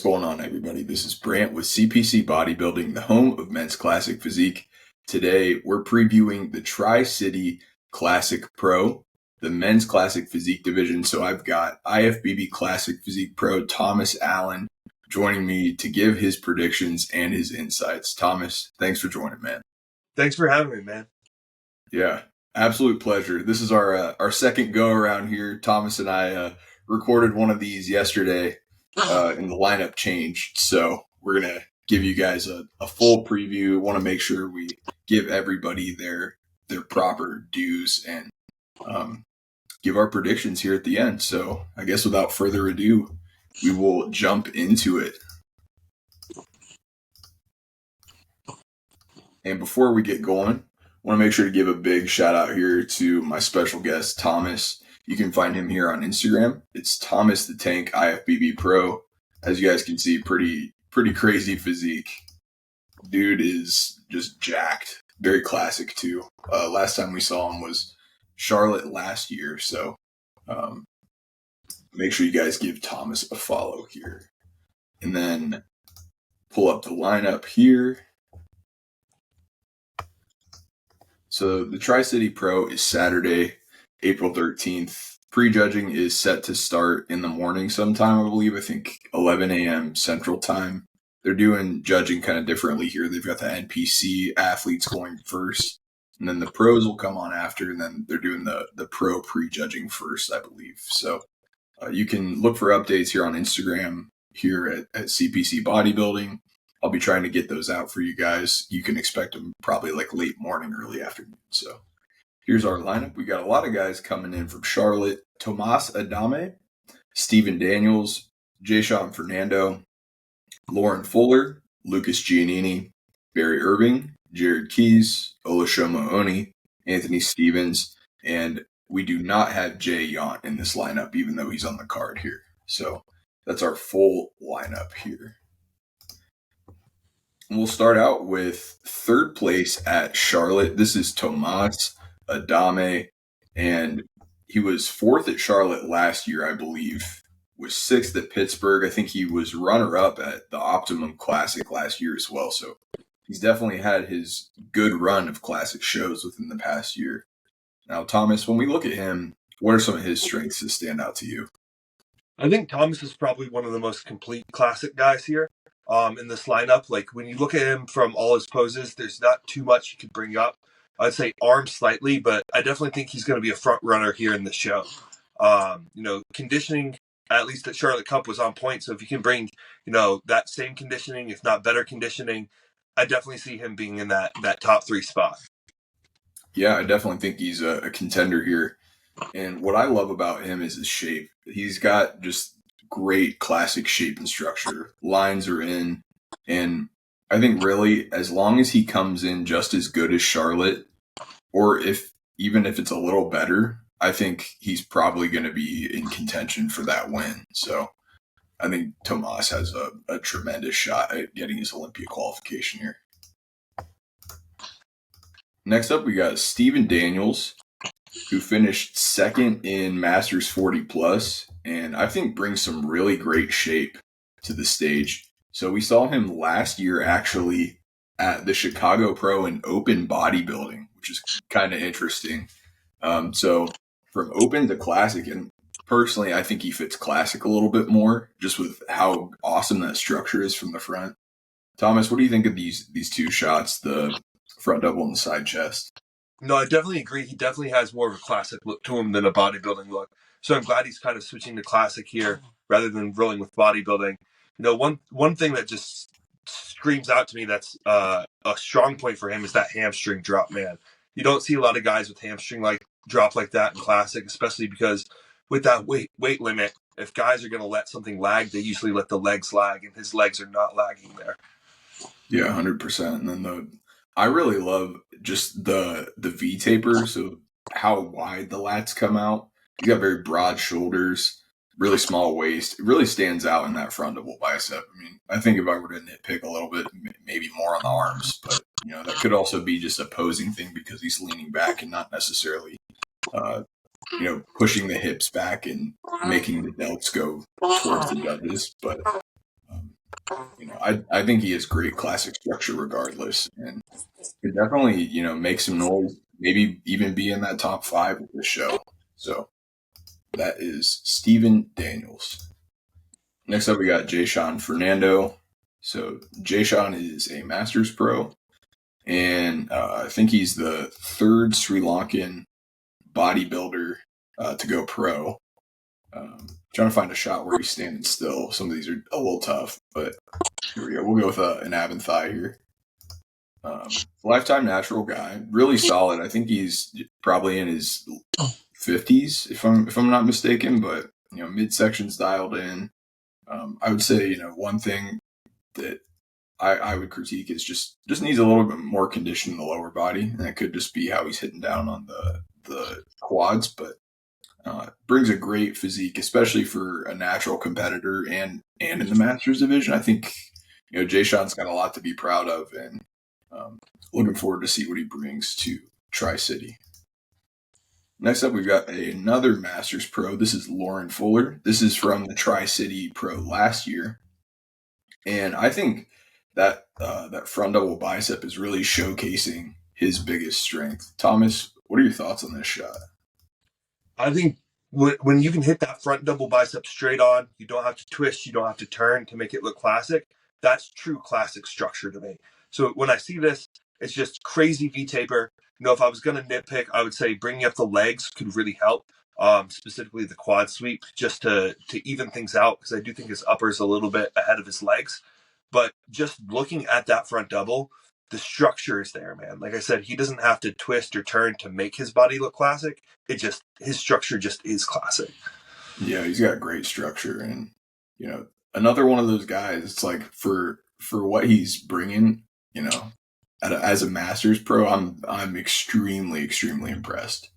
What's going on, everybody? This is Brant with CPC Bodybuilding, the home of men's classic physique. Today, we're previewing the Tri-City Classic Pro, the men's classic physique division. So I've got IFBB Classic Physique Pro Thomas Allen joining me to give his predictions and his insights. Thomas, thanks for joining, man. Thanks for having me, man. Yeah, absolute pleasure. This is our second go around here. Thomas and I recorded one of these yesterday. And the lineup changed. So we're going to give you guys a full preview. Want to make sure we give everybody their proper dues and give our predictions here at the end. So I guess without further ado, we will jump into it. And before we get going, I want to make sure to give a big shout out here to my special guest, Thomas. You can find him here on Instagram. It's Thomas the Tank IFBB Pro. As you guys can see, pretty crazy physique. Dude is just jacked. Very classic too. Last time we saw him was Charlotte last year. So make sure you guys give Thomas a follow here. And then pull up the lineup here. So the Tri-City Pro is Saturday, April 13th. Prejudging is set to start in the morning sometime, I believe. I think 11 a.m. Central Time. They're doing judging kind of differently here. They've got the NPC athletes going first, and then the pros will come on after, and then they're doing the pro prejudging first, I believe. So you can look for updates here on Instagram here at CPC Bodybuilding. I'll be trying to get those out for you guys. You can expect them probably like late morning, early afternoon. So here's our lineup. We got a lot of guys coming in from Charlotte. Tomas Adame, Stephen Daniels, Jayshawn Fernando, Lauren Fuller, Lucas Giannini, Barry Irving, Jared Keys, Olusomo Oni, Anthony Stevens, and we do not have Jay Yant in this lineup, even though he's on the card here. So that's our full lineup here. We'll start out with third place at Charlotte. This is Tomas Adame, and he was fourth at Charlotte last year, I believe. Was sixth at Pittsburgh. I think he was runner-up at the Optimum Classic last year as well. So he's definitely had his good run of classic shows within the past year. Now, Thomas, when we look at him, what are some of his strengths that stand out to you? I think Thomas is probably one of the most complete classic guys here in this lineup. Like when you look at him from all his poses, there's not too much you could bring up. I'd say arm slightly, but I definitely think he's going to be a front runner here in the show. Conditioning, at least at Charlotte Cup, was on point. So if you can bring, that same conditioning, if not better conditioning, I definitely see him being in that top three spot. Yeah, I definitely think he's a contender here. And what I love about him is his shape. He's got just great classic shape and structure. Lines are in. And I think really, as long as he comes in just as good as Charlotte, or even if it's a little better, I think he's probably going to be in contention for that win. So I think Tomas has a tremendous shot at getting his Olympia qualification here. Next up, we got Stephen Daniels, who finished second in Masters 40 Plus, and I think brings some really great shape to the stage. So we saw him last year actually at the Chicago Pro in Open Bodybuilding, which is kind of interesting. So from Open to Classic, and personally, I think he fits Classic a little bit more, just with how awesome that structure is from the front. Thomas, what do you think of these two shots, the front double and the side chest? No, I definitely agree. He definitely has more of a classic look to him than a bodybuilding look. So I'm glad he's kind of switching to classic here rather than rolling with bodybuilding. One thing that just screams out to me that's a strong point for him is that hamstring drop, man. You don't see a lot of guys with hamstring drop like that in classic, especially because with that weight limit, if guys are going to let something lag, they usually let the legs lag, and his legs are not lagging there. Yeah, 100%. And then I really love just the V taper. So how wide the lats come out. You got very broad shoulders, really small waist. It really stands out in that front double bicep. I mean, I think if I were to nitpick a little bit, maybe more on the arms, but that could also be just a posing thing because he's leaning back and not necessarily, pushing the hips back and making the delts go towards the judges. But I think he has great classic structure regardless, and could definitely make some noise, maybe even be in that top five of the show. So that is Steven Daniels. Next up, we got Jayshawn Fernando. So Jayshawn is a Masters pro, and I think he's the third Sri Lankan bodybuilder to go pro. Trying to find a shot where he's standing still. Some of these are a little tough, but here we go. We'll go with an ab and thigh here. Lifetime natural guy, really solid. I think he's probably in his 50s, if I'm not mistaken. But midsection's dialed in. I would say one thing that I would critique is just needs a little bit more condition in the lower body, and it could just be how he's hitting down on the quads. But brings a great physique, especially for a natural competitor and in the Masters division. I think Jayshawn's got a lot to be proud of, and looking forward to see what he brings to Tri-City. Next up, we've got another Masters pro. This is Lauren Fuller. This is from the Tri-City Pro last year, and I think that that front double bicep is really showcasing his biggest strength. Thomas, what are your thoughts on this shot? I think when you can hit that front double bicep straight on, you don't have to twist, you don't have to turn to make it look classic. That's true classic structure to me. So when I see this, it's just crazy V-taper. If I was going to nitpick, I would say bringing up the legs could really help, specifically the quad sweep, just to even things out, because I do think his upper is a little bit ahead of his legs. But just looking at that front double, the structure is there, man. Like I said, he doesn't have to twist or turn to make his body look classic. His structure just is classic. Yeah, he's got great structure, and another one of those guys. It's like for what he's bringing, as a Masters pro, I'm extremely impressed.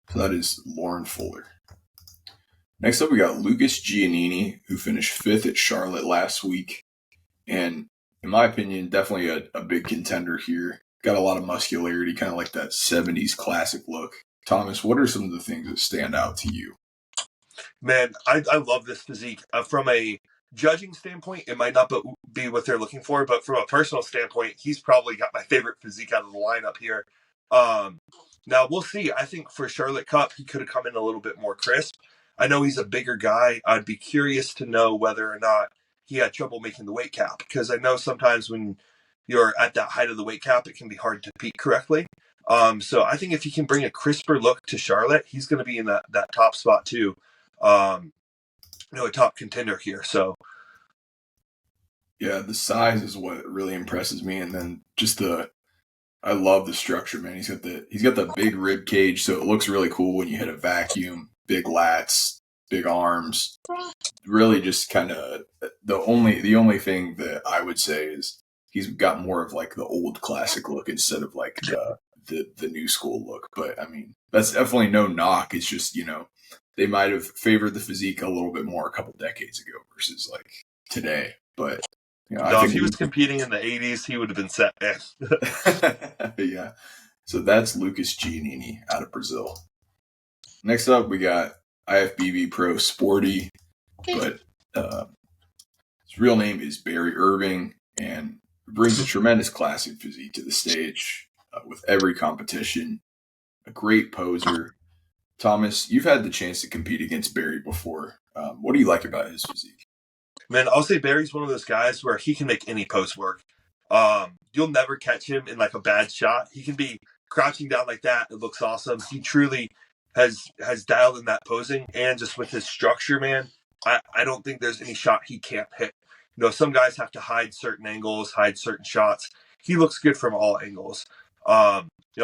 So that is Lauren Fuller. Next up, we got Lucas Giannini, who finished fifth at Charlotte last week, and in my opinion, definitely a big contender here. Got a lot of muscularity, kind of like that 70s classic look. Thomas, what are some of the things that stand out to you? Man, I love this physique. From a judging standpoint, it might not be what they're looking for, but from a personal standpoint, he's probably got my favorite physique out of the lineup here. Now, we'll see. I think for Charlotte Cup, he could have come in a little bit more crisp. I know he's a bigger guy. I'd be curious to know whether or not he had trouble making the weight cap, because I know sometimes when you're at that height of the weight cap, it can be hard to peak correctly. So I think if he can bring a crisper look to Charlotte, he's going to be in that top spot too. A top contender here. So yeah, the size is what really impresses me, and then just I love the structure, man. He's got the big rib cage, so it looks really cool when you hit a vacuum. Big lats, big arms. Really, just kind of the only thing that I would say is he's got more of like the old classic look instead of like the new school look. But I mean, that's definitely no knock. It's just they might have favored the physique a little bit more a couple decades ago versus like today. But I think if he was competing in the 80s, he would have been set. Yeah. So that's Lucas Giannini out of Brazil. Next up, we got IFBB Pro Sporty, but his real name is Barry Irving, and brings a tremendous classic physique to the stage with every competition. A great poser. Thomas, you've had the chance to compete against Barry before. What do you like about his physique? Man, I'll say Barry's one of those guys where he can make any pose work. You'll never catch him in like a bad shot. He can be crouching down like that. It looks awesome. He truly has dialed in that posing, and just with his structure, man, I don't think there's any shot he can't hit. Some guys have to hide certain angles, hide certain shots. He looks good from all angles. I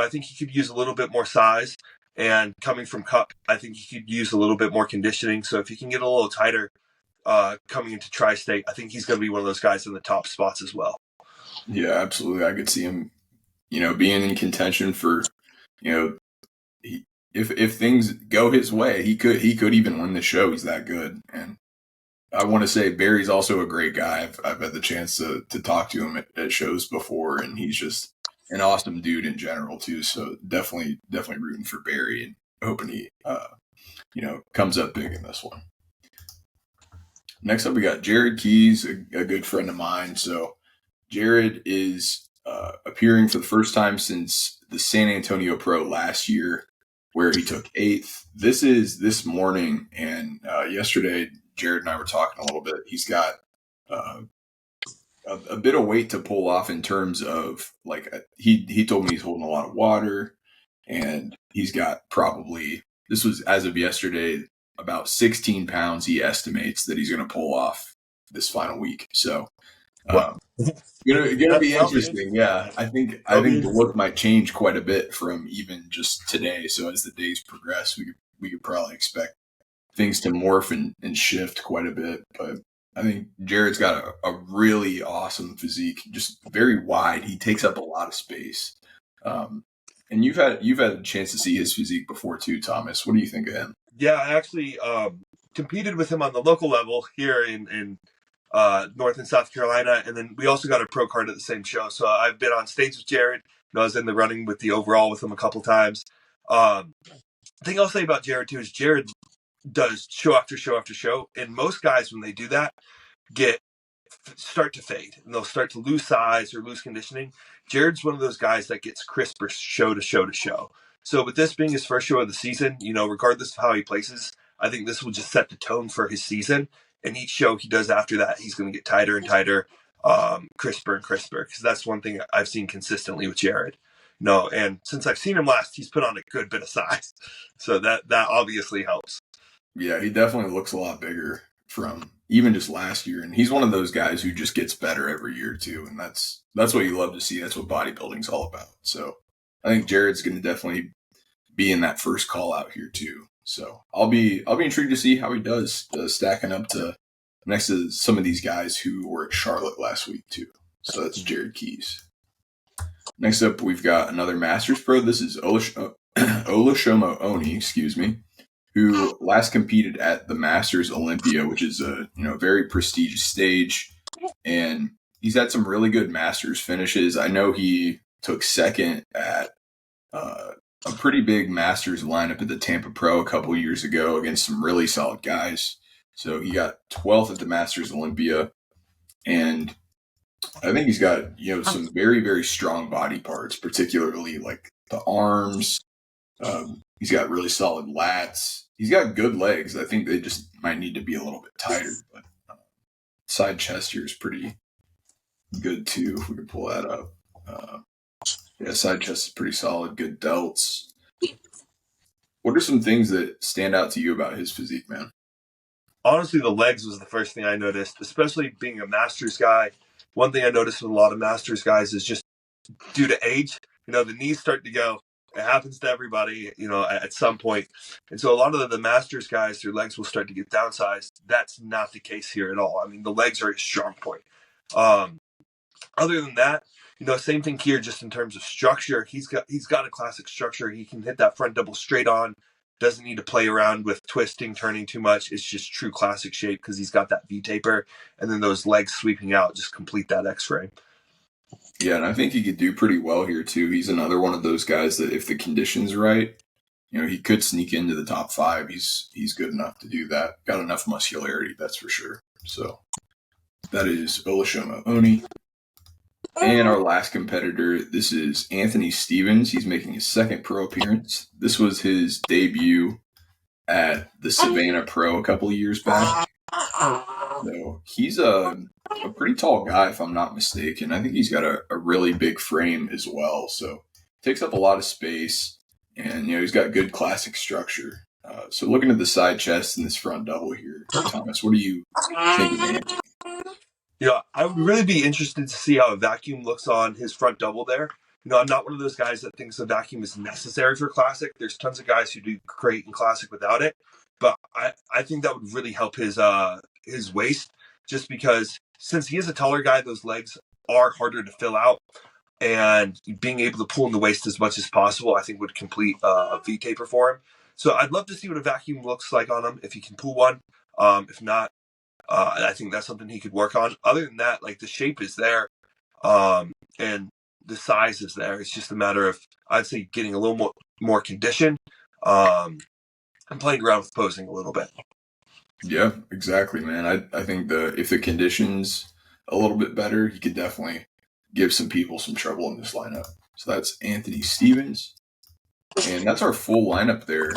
think he could use a little bit more size, and coming from Cup, I think he could use a little bit more conditioning. So if he can get a little tighter coming into Tri-State, I think he's going to be one of those guys in the top spots as well. Yeah, absolutely. I could see him, being in contention for, if things go his way, he could even win the show. He's that good. And I want to say Barry's also a great guy. I've had the chance to talk to him at shows before, and he's just an awesome dude in general too. So definitely rooting for Barry and hoping he, comes up big in this one. Next up, we got Jared Keys, a good friend of mine. So Jared is appearing for the first time since the San Antonio Pro last year, where he took eighth. This is this morning, and yesterday, Jared and I were talking a little bit. He's got uh, a bit of weight to pull off in terms of like he told me he's holding a lot of water, and he's got probably this was as of yesterday about 16 pounds he estimates that he's going to pull off this final week. So Wow. um, gonna be That'll be interesting. interesting. Yeah, I That'll be think the look interesting. might change quite a bit from even just today. So as the days progress, we could probably expect things to morph and shift quite a bit. But I think Jared's got a really awesome physique, just very wide. He takes up a lot of space. And you've had a chance to see his physique before too, Thomas. What do you think of him? Yeah, I actually competed with him on the local level here in North and South Carolina, and then we also got a pro card at the same show. So I've been on stage with Jared. I was in the running with the overall with him a couple times. The thing I'll say about Jared too is Jared does show after show after show, and most guys when they do that get start to fade and they'll start to lose size or lose conditioning. Jared's one of those guys that gets crisper show to show to show. So with this being his first show of the season, regardless of how he places, I think this will just set the tone for his season. And each show he does after that, he's going to get tighter and tighter, crisper and crisper. Because that's one thing I've seen consistently with Jared. No, and since I've seen him last, he's put on a good bit of size, so that obviously helps. Yeah, he definitely looks a lot bigger from even just last year, and he's one of those guys who just gets better every year too, and that's what you love to see. That's what bodybuilding's all about. So I think Jared's going to definitely be in that first call out here too. So I'll be intrigued to see how he does stacking up to next to some of these guys who were at Charlotte last week too. So that's Jared Keys. Next up, we've got another Masters pro. This is Olusomo Oni, excuse me, who last competed at the Masters Olympia, which is a very prestigious stage, and he's had some really good Masters finishes. I know he took second at a pretty big Masters lineup at the Tampa Pro a couple years ago against some really solid guys. So he got 12th at the Masters Olympia, and I think he's got some very very strong body parts, particularly like the arms. He's got really solid lats. He's got good legs. I think they just might need to be a little bit tighter, but side chest here is pretty good too. If we can pull that up, yeah, side chest is pretty solid. Good delts. What are some things that stand out to you about his physique, man? Honestly, the legs was the first thing I noticed, especially being a Masters guy. One thing I noticed with a lot of Masters guys is just due to age, the knees start to go. It happens to everybody, at some point. And so a lot of the Masters guys, their legs will start to get downsized. That's not the case here at all. I mean, the legs are a strong point. Other than that, same thing here, just in terms of structure. He's got a classic structure. He can hit that front double straight on. Doesn't need to play around with twisting, turning too much. It's just true classic shape because he's got that V taper, and then those legs sweeping out just complete that X frame. Yeah, and I think he could do pretty well here too. He's another one of those guys that if the conditions right, he could sneak into the top five. He's good enough to do that. Got enough muscularity, that's for sure. So that is Olusomo Oni. And our last competitor, this is Anthony Stevens. He's making his second pro appearance. This was his debut at the Savannah Pro a couple of years back. So he's a pretty tall guy, if I'm not mistaken. I think he's got a really big frame as well. So takes up a lot of space, and he's got good classic structure. So looking at the side chest and this front double here, Thomas, what do you think of Anthony? I would really be interested to see how a vacuum looks on his front double there. I'm not one of those guys that thinks a vacuum is necessary for classic. There's tons of guys who do great in classic without it, but I think that would really help his waist, just because since he is a taller guy, those legs are harder to fill out, and being able to pull in the waist as much as possible, I think would complete a V taper for him. So I'd love to see what a vacuum looks like on him if he can pull one. If not, I think that's something he could work on. Other than that, like the shape is there, and the size is there. It's just a matter of, I'd say, getting a little more condition, and playing around with posing a little bit. Yeah, exactly, man. I think if the conditions a little bit better, he could definitely give some people some trouble in this lineup. So that's Anthony Stevens, and that's our full lineup there.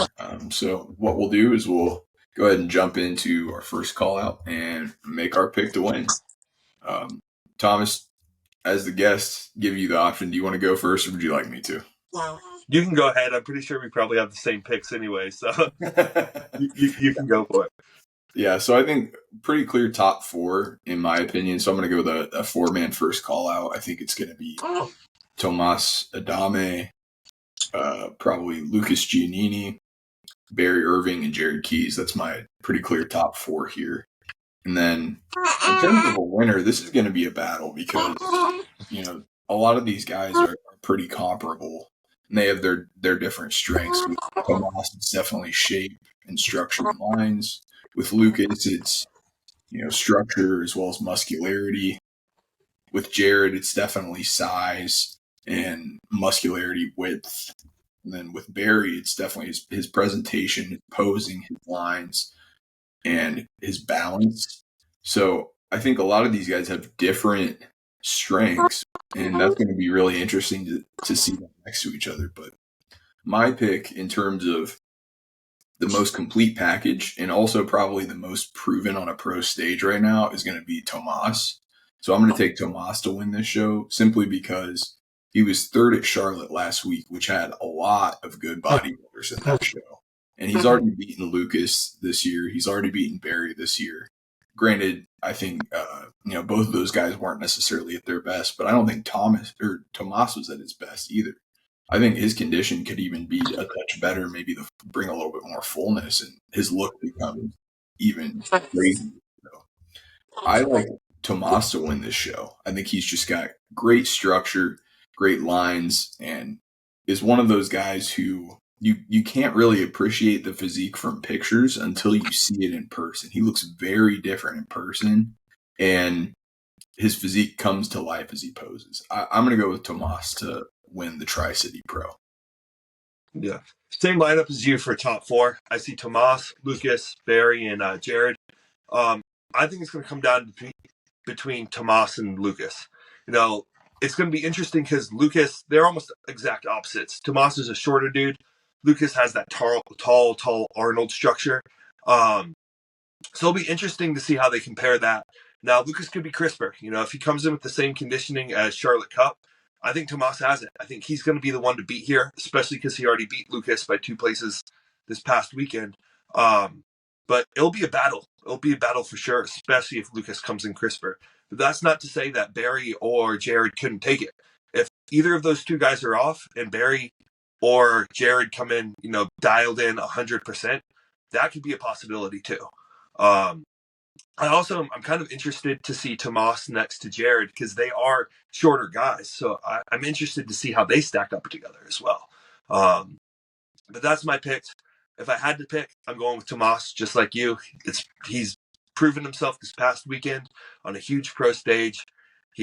So what we'll do is we'll go ahead and jump into our first call out and make our pick to win. Um, Thomas, as the guest, give you the option. Do you want to go first, or would you like me to? You can go ahead. I'm pretty sure we probably have the same picks anyway, so you can go for it. Yeah, so I think pretty clear top four in my opinion. So I'm going to go with a four-man first call out. I think it's going to be Tomas Adame, probably Lucas Giannini, Barry Irving, and Jared Keys. That's my pretty clear top four here. And then in terms of a winner, this is going to be a battle because, a lot of these guys are pretty comparable and they have their different strengths. With Tomas, it's definitely shape and structure and lines. With Lucas, it's, structure as well as muscularity. With Jared, it's definitely size and muscularity, width. And then with Barry, it's definitely his presentation, his posing, his lines, and his balance. So I think a lot of these guys have different strengths, and that's going to be really interesting to see them next to each other. But my pick in terms of the most complete package and also probably the most proven on a pro stage right now is going to be Tomas. So I'm going to take Tomas to win this show simply because he was third at Charlotte last week, which had a lot of good bodybuilders in that show. And he's already beaten Lucas this year. He's already beaten Barry this year. Granted, I think both of those guys weren't necessarily at their best, but I don't think Tomas was at his best either. I think his condition could even be a touch better, maybe to bring a little bit more fullness, and his look becomes even crazy. So I like Tomas to win this show. I think he's just got great structure, great lines, and is one of those guys who you can't really appreciate the physique from pictures until you see it in person. He looks very different in person, and his physique comes to life as he poses. I'm going to go with Tomas to win the Tri-City Pro. Yeah. Same lineup as you for top four. I see Tomas, Lucas, Barry, and Jared. I think it's going to come down between Tomas and Lucas. It's going to be interesting because Lucas, they're almost exact opposites. Tomas is a shorter dude. Lucas has that tall Arnold structure. So it'll be interesting to see how they compare that. Now, Lucas could be crisper. If he comes in with the same conditioning as Charlotte Cup, I think Tomas has it. I think he's going to be the one to beat here, especially because he already beat Lucas by 2 places this past weekend. But it'll be a battle. It'll be a battle for sure, especially if Lucas comes in crisper. But that's not to say that Barry or Jared couldn't take it. If either of those two guys are off and Barry or Jared come in, dialed in 100%, that could be a possibility too. I'm kind of interested to see Tomas next to Jared because they are shorter guys. So I'm interested to see how they stack up together as well. But that's my pick. If I had to pick, I'm going with Tomas, just like you. He's proven himself this past weekend on a huge pro stage.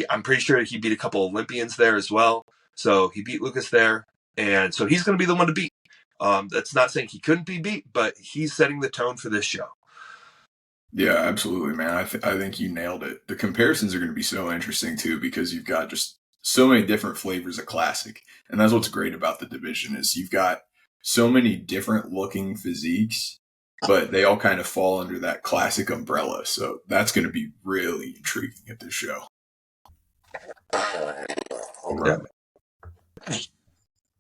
I'm pretty sure he beat a couple Olympians there as well. So he beat Lucas there. And so he's going to be the one to beat. That's not saying he couldn't be beat, but he's setting the tone for this show. Yeah, absolutely, man. I think you nailed it. The comparisons are going to be so interesting too because you've got just so many different flavors of classic, and that's what's great about the division is you've got so many different looking physiques, but they all kind of fall under that classic umbrella. So that's going to be really intriguing at this show. All right. Yeah.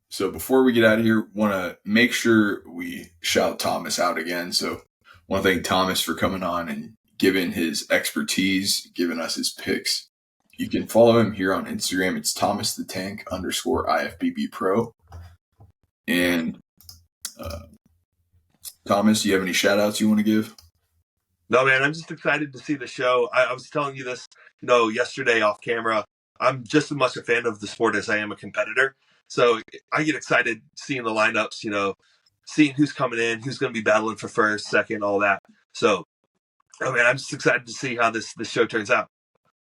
So before we get out of here, want to make sure we shout Thomas out again. So want to thank Thomas for coming on and giving his expertise, giving us his picks. You can follow him here on Instagram. It's Thomas the Tank _ IFBB Pro. And Thomas, do you have any shout outs you want to give? No, man, I'm just excited to see the show. I was telling you this, yesterday off camera. I'm just as much a fan of the sport as I am a competitor. So I get excited seeing the lineups, seeing who's coming in, who's going to be battling for first, second, all that. So, man, I'm just excited to see how this show turns out.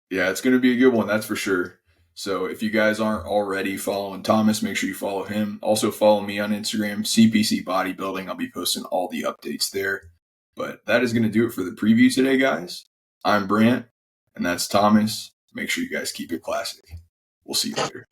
Yeah, it's going to be a good one, that's for sure. So if you guys aren't already following Thomas, make sure you follow him. Also follow me on Instagram, CPC Bodybuilding. I'll be posting all the updates there. But that is going to do it for the preview today, guys. I'm Brant, and that's Thomas. Make sure you guys keep it classic. We'll see you later.